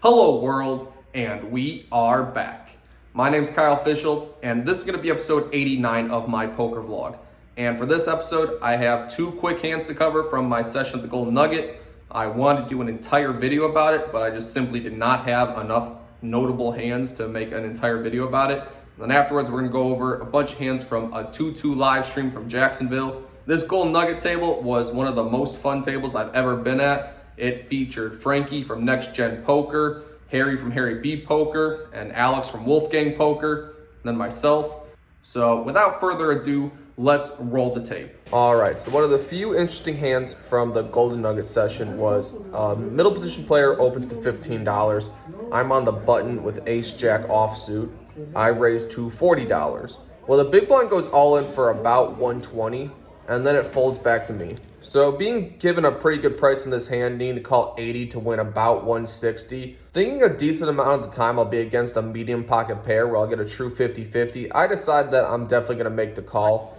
Hello world, and we are back. My name's Kyle Fischl, and this is going to be episode 89 of my poker vlog. And for this episode, I have two quick hands to cover from my session at the Golden Nugget. I wanted to do an entire video about it, but I just simply did not have enough notable hands to make an entire video about it. And then afterwards, we're going to go over a bunch of hands from a 2-2 live stream from Jacksonville. This Golden Nugget table was one of the most fun tables I've ever been at. It featured Frankie from Next Gen Poker, Harry from Harry B Poker, and Alex from Wolfgang Poker, and then myself. So without further ado, let's roll the tape. All right, so one of the few interesting hands from the Golden Nugget session was middle position player opens to $15. I'm on the button with Ace Jack offsuit. I raise to $40. Well, the big blind goes all in for about 120, and then it folds back to me. So being given a pretty good price in this hand, needing to call 80 to win about 160. Thinking a decent amount of the time I'll be against a medium pocket pair where I'll get a true 50-50, I decide that I'm definitely going to make the call.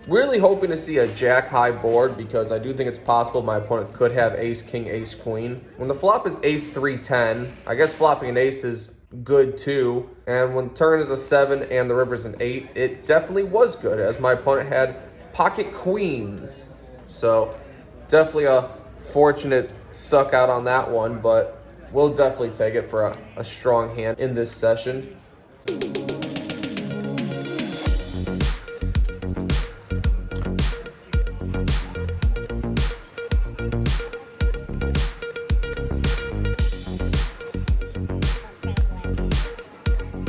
Really hoping to see a jack high board because I do think it's possible my opponent could have ace king, ace queen. When the flop is ace 3-10, I guess flopping an ace is good too. And when turn is a 7 and the river's an 8, it definitely was good as my opponent had pocket queens. So definitely a fortunate suck out on that one, but we'll definitely take it for a strong hand in this session.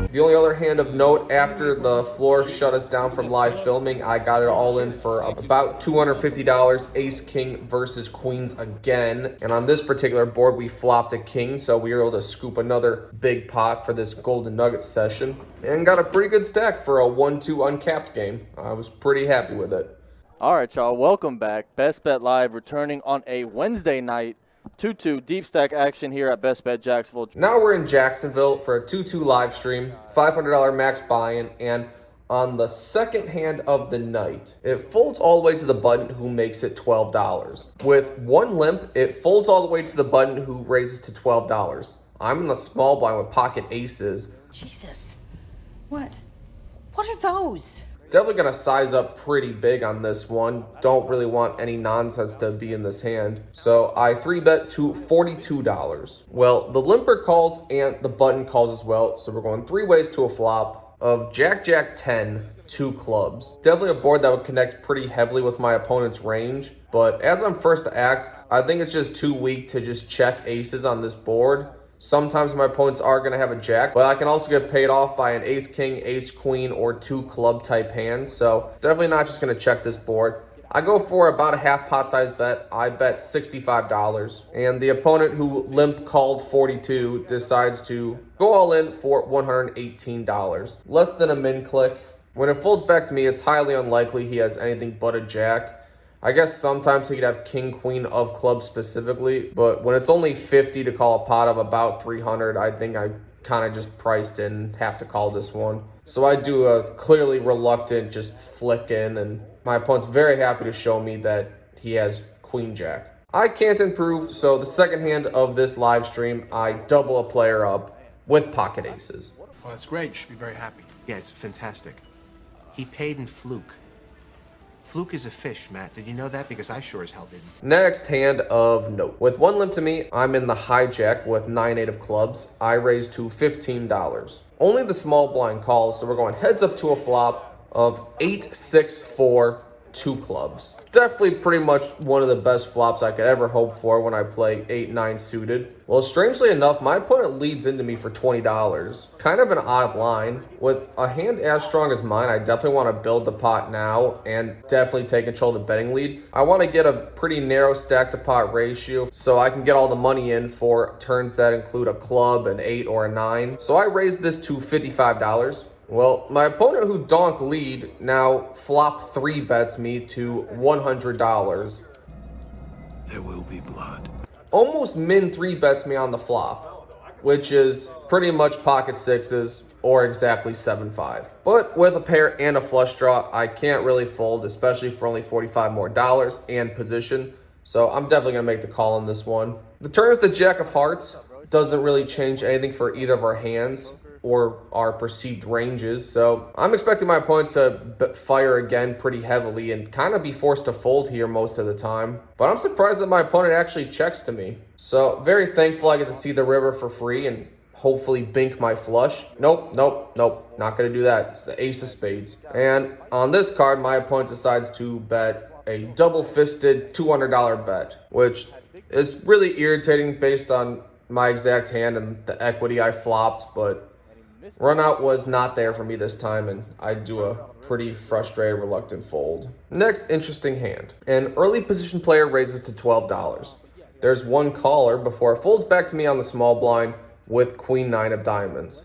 The only other hand of note, after the floor shut us down from live filming, I got it all in for about $250, ace king versus queens again. And on this particular board, we flopped a king, so we were able to scoop another big pot for this Golden Nugget session. And got a pretty good stack for a 1-2 uncapped game. I was pretty happy with it. All right, y'all, welcome back. Best Bet Live returning on a Wednesday night. 2-2 deep stack action here at Bet Jacksonville. Now we're in Jacksonville for a 2-2 live stream, $500 max buy-in, and on the second hand of the night, it folds all the way to the button who makes it $12. With one limp, it folds all the way to the button who raises to $12. I'm in the small blind with pocket aces. Jesus. What? What are those? Definitely going to size up pretty big on this one. Don't really want any nonsense to be in this hand. So I 3-bet to $42. Well, the limper calls and the button calls as well. So we're going three ways to a flop of Jack, Jack, 10, 2 clubs. Definitely a board that would connect pretty heavily with my opponent's range. But as I'm first to act, I think it's just too weak to just check aces on this board. Sometimes my opponents are going to have a jack, but I can also get paid off by an ace king, ace queen, or 2 club type hand. So definitely not just going to check this board. I go for about a half pot size bet. I bet $65. And the opponent who limp called 42 decides to go all in for $118. Less than a min click. When it folds back to me, it's highly unlikely he has anything but a jack. I guess sometimes he could have king, queen of clubs specifically, but when it's only 50 to call a pot of about 300, I think I kind of just priced in, have to call this one. So I do a clearly reluctant just flick in, and my opponent's very happy to show me that he has queen jack. I can't improve, so the second hand of this live stream, I double a player up with pocket aces. Well, that's great. You should be very happy. Yeah, it's fantastic. He paid in fluke. Fluke is a fish, Matt. Did you know that? Because I sure as hell didn't. Next hand of note. With one limp to me, I'm in the hijack with 9-8 of clubs. I raise to $15. Only the small blind calls, so we're going heads up to a flop of 8-6-4, 2 clubs. Definitely pretty much one of the best flops I could ever hope for when I play 8-9 suited. Well, strangely enough, my opponent leads into me for $20. Kind of an odd line. With a hand as strong as mine, I definitely want to build the pot now and definitely take control of the betting lead. I want to get a pretty narrow stack to pot ratio so I can get all the money in for turns that include a club, an 8, or a 9. So I raised this to $55. Well, my opponent who donk lead now flop 3-bets me to $100. There will be blood. Almost min 3-bets me on the flop, which is pretty much pocket sixes or exactly 7-5. But with a pair and a flush draw, I can't really fold, especially for only $45 more and position. So I'm definitely going to make the call on this one. The turn is the Jack of Hearts. doesn't really change anything for either of our hands or our perceived ranges. So I'm expecting my opponent to fire again pretty heavily and kind of be forced to fold here most of the time. But I'm surprised that my opponent actually checks to me. So very thankful I get to see the river for free and hopefully bink my flush. Nope. Not going to do that. It's the ace of spades. And on this card, my opponent decides to bet a double-fisted $200 bet, which is really irritating based on my exact hand and the equity I flopped, but run out was not there for me this time, and I do a pretty frustrated, reluctant fold. Next interesting hand. An early position player raises to $12. There's one caller before it folds back to me on the small blind with queen nine of diamonds.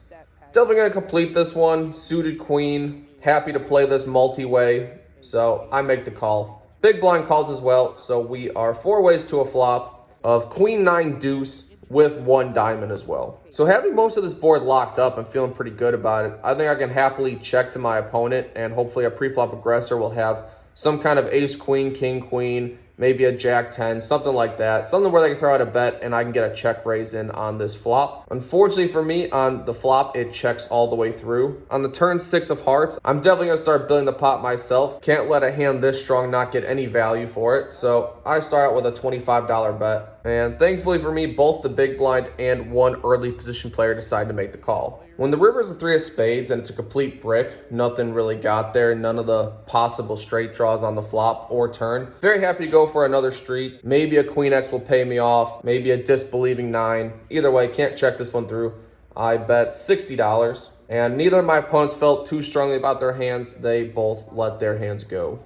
Definitely going to complete this one. Suited queen. Happy to play this multi-way, so I make the call. Big blind calls as well, so we are 4 ways to a flop of queen nine deuce with 1 diamond as well. So having most of this board locked up, I'm feeling pretty good about it. I think I can happily check to my opponent, and hopefully a pre-flop aggressor will have some kind of ace queen, king queen, maybe a jack 10, something like that. Something where they can throw out a bet and I can get a check raise in on this flop. Unfortunately for me, on the flop, it checks all the way through. On the turn 6 of hearts, I'm definitely going to start building the pot myself. Can't let a hand this strong not get any value for it. So I start out with a $25 bet. And thankfully for me, both the big blind and one early position player decide to make the call. When the river is a 3 of spades and it's a complete brick, nothing really got there, none of the possible straight draws on the flop or turn. Very happy to go for another street. Maybe a queen X will pay me off, maybe a disbelieving 9. Either way, can't check this one through. I bet $60, and neither of my opponents felt too strongly about their hands. They both let their hands go.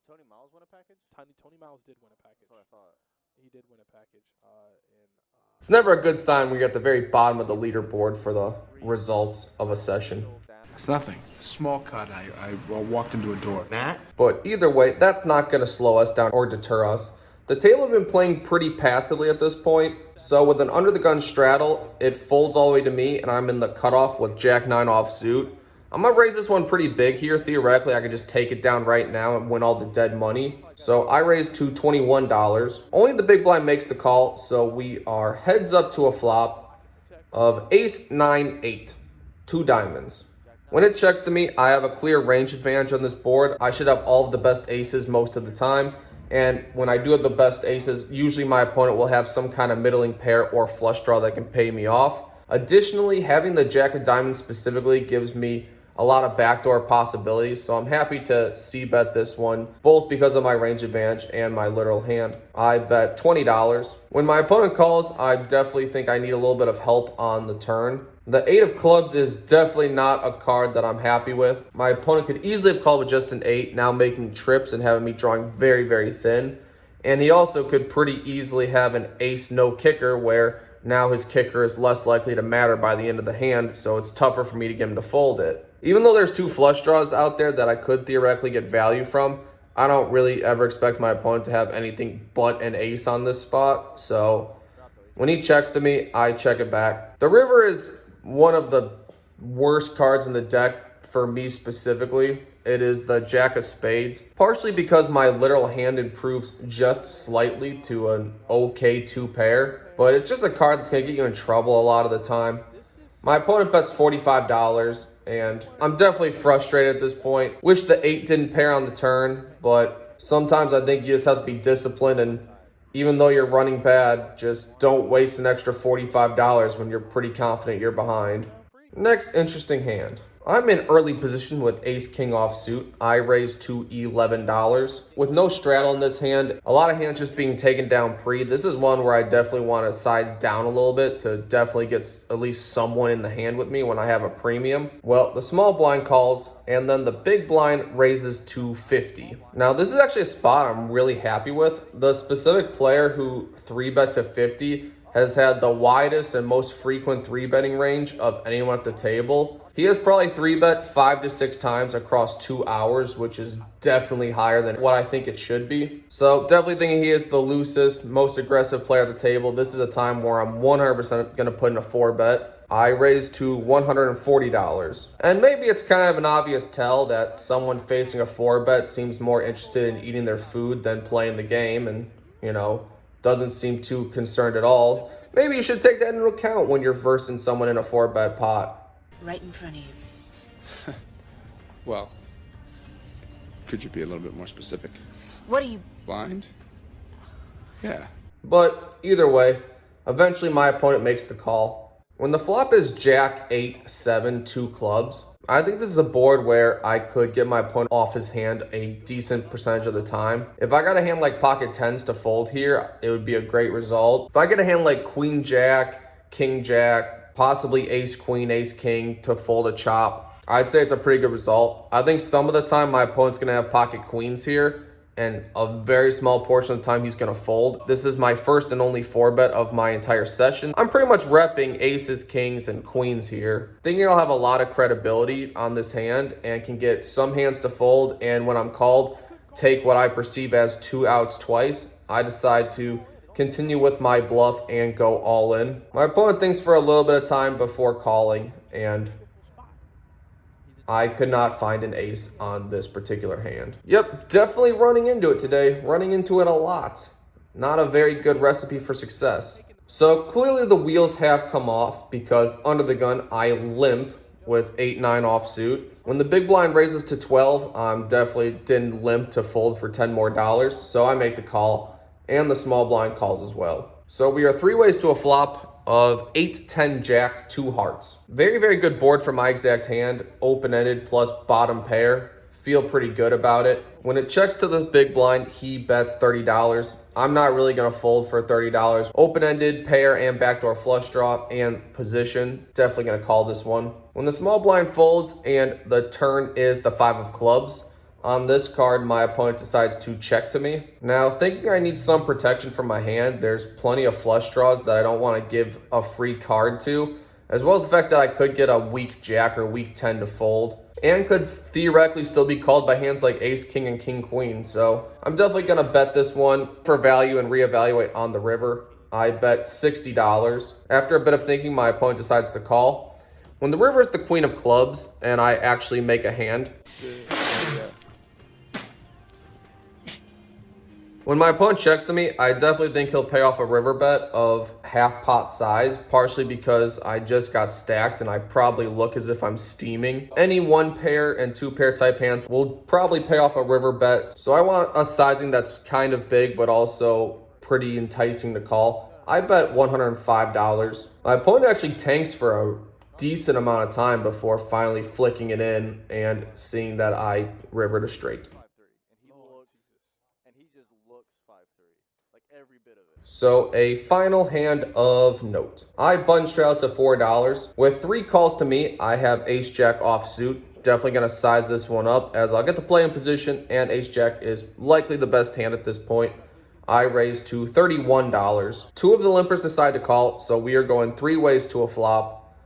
Tony Miles win a package? Tony Miles did win a package. That's what I thought. He did win a package. It's never a good sign when you're at the very bottom of the leaderboard for the results of a session. It's nothing. It's a small cut. I walked into a door. Matt? But either way, that's not going to slow us down or deter us. The table have been playing pretty passively at this point, so with an under-the-gun straddle, it folds all the way to me, and I'm in the cutoff with jack 9 offsuit. I'm going to raise this one pretty big here. Theoretically, I could just take it down right now and win all the dead money. So I raised to $21. Only the big blind makes the call, so we are heads up to a flop of ace 9 8, 2 diamonds. When it checks to me, I have a clear range advantage on this board. I should have all of the best aces most of the time. And when I do have the best aces, usually my opponent will have some kind of middling pair or flush draw that can pay me off. Additionally, having the jack of diamonds specifically gives me a lot of backdoor possibilities, so I'm happy to c-bet this one, both because of my range advantage and my literal hand. I bet $20. When my opponent calls, I definitely think I need a little bit of help on the turn. The 8 of clubs is definitely not a card that I'm happy with. My opponent could easily have called with just an 8, now making trips and having me drawing very, very thin. And he also could pretty easily have an ace no kicker, where now his kicker is less likely to matter by the end of the hand, so it's tougher for me to get him to fold it. Even though there's 2 flush draws out there that I could theoretically get value from, I don't really ever expect my opponent to have anything but an ace on this spot. So when he checks to me, I check it back. The river is one of the worst cards in the deck for me specifically. It is the jack of spades, partially because my literal hand improves just slightly to an okay 2 pair, but it's just a card that's going to get you in trouble a lot of the time. My opponent bets $45, and I'm definitely frustrated at this point. Wish the 8 didn't pair on the turn, but sometimes I think you just have to be disciplined, and even though you're running bad, just don't waste an extra $45 when you're pretty confident you're behind. Next interesting hand. I'm in early position with ace-king offsuit. I raised to $11. With no straddle in this hand, a lot of hands just being taken down pre. This is one where I definitely want to size down a little bit to definitely get at least someone in the hand with me when I have a premium. Well, the small blind calls, and then the big blind raises to 50. Now, this is actually a spot I'm really happy with. The specific player who 3-bet to 50 has had the widest and most frequent 3-betting range of anyone at the table. He has probably 3-bet 5 to 6 times across 2 hours, which is definitely higher than what I think it should be. So definitely thinking he is the loosest, most aggressive player at the table. This is a time where I'm 100% going to put in a 4-bet. I raised to $140. And maybe it's kind of an obvious tell that someone facing a 4-bet seems more interested in eating their food than playing the game, and, you know, doesn't seem too concerned at all. maybe you should take that into account when you're versing someone in a 4-bet pot. Right in front of you. Well, could you be a little bit more specific? What are you? Blind? Yeah. But either way, eventually my opponent makes the call. When the flop is Jack 8, 7, 2 clubs, I think this is a board where I could get my opponent off his hand a decent percentage of the time. If I got a hand like pocket 10s to fold here, it would be a great result. If I get a hand like Queen Jack, King Jack, possibly Ace Queen, Ace King to fold a chop, I'd say it's a pretty good result. I think some of the time my opponent's gonna have pocket queens here, and a very small portion of the time he's gonna fold. This is my first and only 4-bet of my entire session. I'm pretty much repping aces, kings, and queens here. Thinking I'll have a lot of credibility on this hand and can get some hands to fold, and when I'm called, take what I perceive as 2 outs twice. I decide to continue with my bluff and go all in. My opponent thinks for a little bit of time before calling, and I could not find an ace on this particular hand. Yep, definitely running into it today. Running into it a lot. Not a very good recipe for success. So clearly the wheels have come off because under the gun I limp with 8-9 offsuit. When the big blind raises to 12, I'm definitely didn't limp to fold for 10 more dollars. So I make the call and the small blind calls as well. So we are 3 ways to a flop of 8, 10, Jack, 2 hearts. Very, very good board for my exact hand. Open-ended plus bottom pair. Feel pretty good about it. When it checks to the big blind, he bets $30. I'm not really gonna fold for $30. Open-ended, pair, and backdoor flush draw, and position. Definitely gonna call this one. When the small blind folds and the turn is the 5 of clubs, on this card, my opponent decides to check to me. Now, thinking I need some protection from my hand, there's plenty of flush draws that I don't want to give a free card to, as well as the fact that I could get a weak Jack or weak 10 to fold, and could theoretically still be called by hands like Ace, King, and King, Queen. So I'm definitely going to bet this one for value and reevaluate on the river. I bet $60. After a bit of thinking, my opponent decides to call. When the river is the Queen of clubs, and I actually make a hand, when my opponent checks to me, I definitely think he'll pay off a river bet of half pot size, partially because I just got stacked and I probably look as if I'm steaming. Any 1 pair and 2 pair type hands will probably pay off a river bet. So I want a sizing that's kind of big, but also pretty enticing to call. I bet $105. My opponent actually tanks for a decent amount of time before finally flicking it in and seeing that I rivered a straight. So a final hand of note. I button straight out to $4. With 3 calls to me, I have Ace Jack offsuit. Definitely going to size this one up as I'll get to play in position, and Ace Jack is likely the best hand at this point. I raise to $31. 2 of the limpers decide to call, so we are going 3 ways to a flop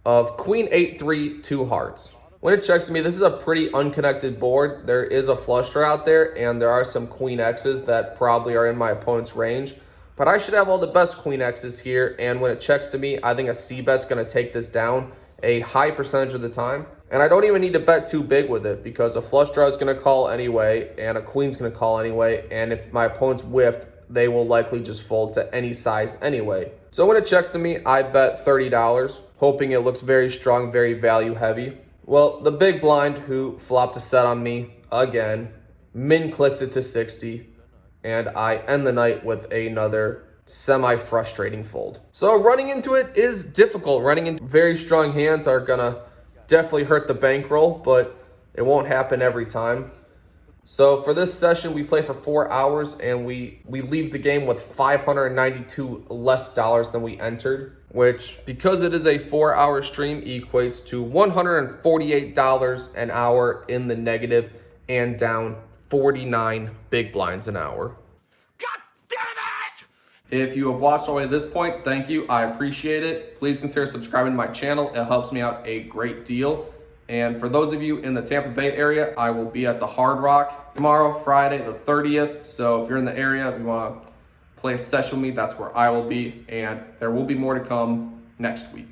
of Queen 8-3, 2 hearts. When it checks to me, this is a pretty unconnected board. There is a flush draw out there, and there are some Queen X's that probably are in my opponent's range. But I should have all the best Queen X's here, and when it checks to me, I think a C-bet's going to take this down a high percentage of the time. And I don't even need to bet too big with it because a flush draw is going to call anyway, and a queen's going to call anyway, and if my opponent's whiffed, they will likely just fold to any size anyway. So when it checks to me, I bet $30, hoping it looks very strong, very value heavy. Well, the big blind, who flopped a set on me again, min clicks it to 60. And I end the night with another semi-frustrating fold. So running into it is difficult. Running into very strong hands are gonna definitely hurt the bankroll, but it won't happen every time. So for this session, we play for 4 hours, and we leave the game with $592 less dollars than we entered, which, because it is a 4-hour stream, equates to $148 an hour in the negative and down 49 big blinds an hour. God damn it! If you have watched all the way to this point, thank you. I appreciate it. Please consider subscribing to my channel. It helps me out a great deal. And for those of you in the Tampa Bay area, I will be at the Hard Rock tomorrow, Friday the 30th. So if you're in the area, if you want to play a session with me, that's where I will be. And there will be more to come next week.